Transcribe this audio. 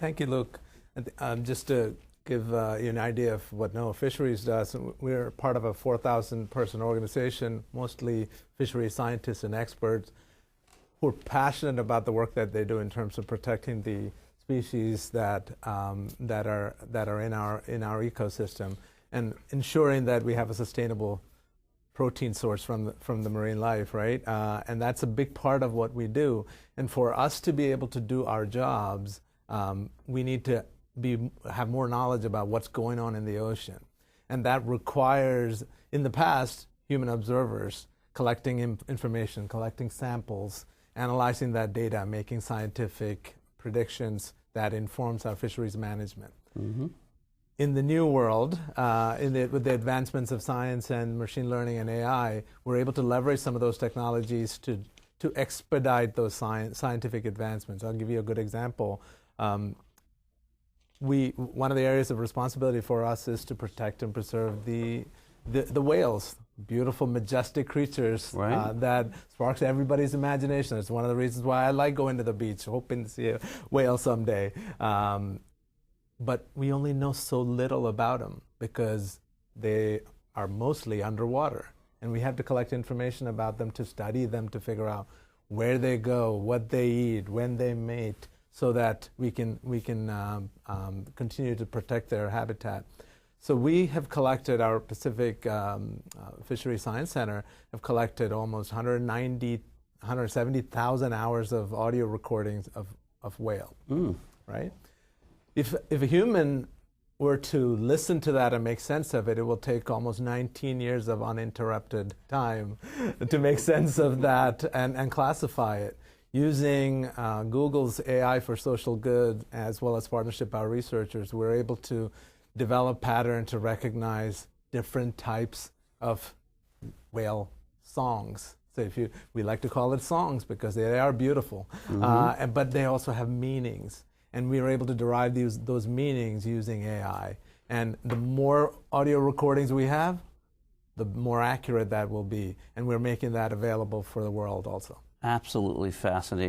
Thank you, Luke. Just to give you an idea of what NOAA Fisheries does, we're part of a 4,000-person organization, mostly fishery scientists and experts who are passionate about the work that they do in terms of protecting the species that are in our ecosystem and ensuring that we have a sustainable protein source from the marine life, right? And that's a big part of what we do. And for us to be able to do our jobs, we need to have more knowledge about what's going on in the ocean. And that requires, in the past, human observers collecting information, collecting samples, analyzing that data, making scientific predictions that informs our fisheries management. Mm-hmm. In the new world, with the advancements of science and machine learning and AI, we're able to leverage some of those technologies to expedite those scientific advancements. I'll give you a good example. One of the areas of responsibility for us is to protect and preserve the whales, beautiful, majestic creatures, right, that sparks everybody's imagination. It's one of the reasons why I like going to the beach, hoping to see a whale someday. But we only know so little about them because they are mostly underwater. And we have to collect information about them to study them, to figure out where they go, what they eat, when they mate, so that we can continue to protect their habitat. So we have collected, our Pacific Fishery Science Center have collected almost 170,000 hours of audio recordings of whale, right? If a human were to listen to that and make sense of it, it will take almost 19 years of uninterrupted time to make sense of that and classify it. Using Google's AI for social good, as well as partnership with our researchers, we're able to develop pattern to recognize different types of whale songs. So we like to call it songs because they are beautiful, but they also have meanings. And we are able to derive those meanings using AI. And the more audio recordings we have, the more accurate that will be. And we're making that available for the world also. Absolutely fascinating.